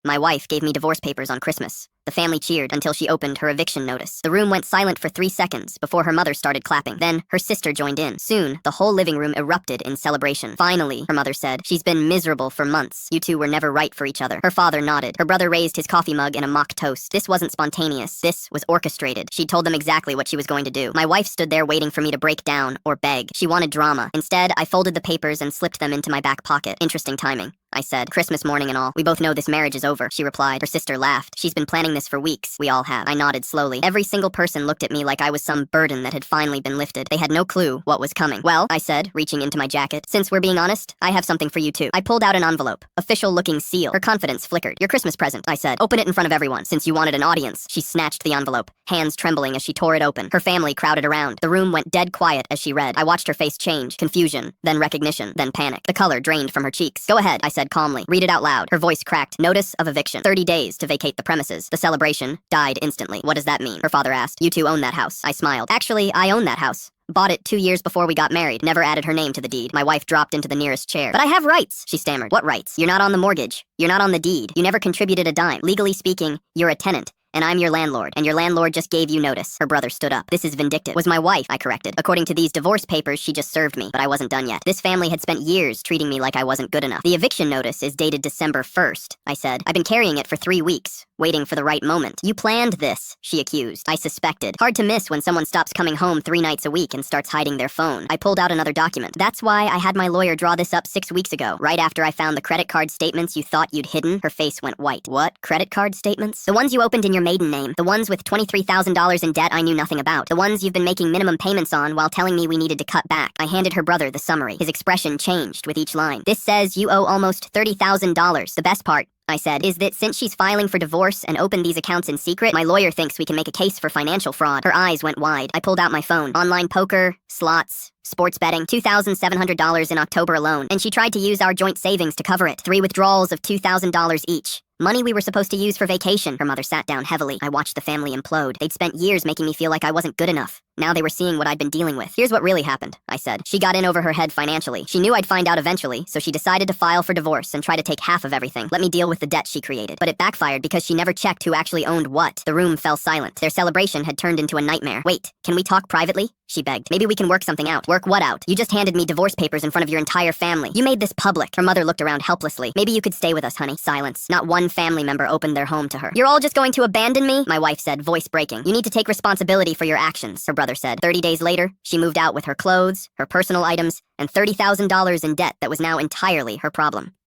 My wife gave me divorce papers on Christmas. The family cheered until she opened her eviction notice. The room went silent for 3 seconds before her mother started clapping. Then, her sister joined in. Soon, the whole living room erupted in celebration. Finally, her mother said, "She's been miserable for months. You two were never right for each other." Her father nodded. Her brother raised his coffee mug in a mock toast. This wasn't spontaneous. This was orchestrated. She'd told them exactly what she was going to do. My wife stood there waiting for me to break down or beg. She wanted drama. Instead, I folded the papers and slipped them into my back pocket. Interesting timing, I said. Christmas morning and all. We both know this marriage is over, she replied. Her sister laughed. She's been planning this for weeks. We all have. I nodded slowly. Every single person looked at me like I was some burden that had finally been lifted. They had no clue what was coming. Well, I said, reaching into my jacket, since we're being honest, I have something for you too. I pulled out an envelope. Official-looking seal. Her confidence flickered. Your Christmas present, I said. Open it in front of everyone, since you wanted an audience. She snatched the envelope, hands trembling as she tore it open. Her family crowded around. The room went dead quiet as she read. I watched her face change. Confusion, then recognition, then panic. The color drained from her cheeks. Go ahead, I said calmly. Read it out loud. Her voice cracked. Notice of eviction. 30 days to vacate the premises. The celebration died instantly. What does that mean? Her father asked. You two own that house. I smiled. Actually, I own that house. Bought it 2 years before we got married. Never added her name to the deed. My wife dropped into the nearest chair. But I have rights, she stammered. What rights? You're not on the mortgage. You're not on the deed. You never contributed a dime. Legally speaking, you're a tenant. And I'm your landlord, and your landlord just gave you notice. Her brother stood up. This is vindictive. Was my wife, I corrected. According to these divorce papers, she just served me, but I wasn't done yet. This family had spent years treating me like I wasn't good enough. The eviction notice is dated December 1st, I said. I've been carrying it for 3 weeks, waiting for the right moment. You planned this, she accused. I suspected. Hard to miss when someone stops coming home 3 nights a week and starts hiding their phone. I pulled out another document. That's why I had my lawyer draw this up 6 weeks ago, right after I found the credit card statements you thought you'd hidden. Her face went white. What? Credit card statements? The ones you opened in your maiden name. The ones with $23,000 in debt I knew nothing about. The ones you've been making minimum payments on while telling me we needed to cut back. I handed her brother the summary. His expression changed with each line. This says you owe almost $30,000. The best part, I said, is that since she's filing for divorce and opened these accounts in secret, my lawyer thinks we can make a case for financial fraud. Her eyes went wide. I pulled out my phone. Online poker, slots, sports betting, $2,700 in October alone. And she tried to use our joint savings to cover it. 3 withdrawals of $2,000 each. Money we were supposed to use for vacation. Her mother sat down heavily. I watched the family implode. They'd spent years making me feel like I wasn't good enough. Now they were seeing what I'd been dealing with. Here's what really happened, I said. She got in over her head financially. She knew I'd find out eventually, so she decided to file for divorce and try to take half of everything. Let me deal with the debt she created. But it backfired because she never checked who actually owned what. The room fell silent. Their celebration had turned into a nightmare. Wait, can we talk privately? She begged. Maybe we can work something out. Work what out? You just handed me divorce papers in front of your entire family. You made this public. Her mother looked around helplessly. Maybe you could stay with us, honey. Silence. Not one family member opened their home to her. You're all just going to abandon me? My wife said, voice breaking. You need to take responsibility for your actions, her brother said. 30 days later, she moved out with her clothes, her personal items, and $30,000 in debt that was now entirely her problem.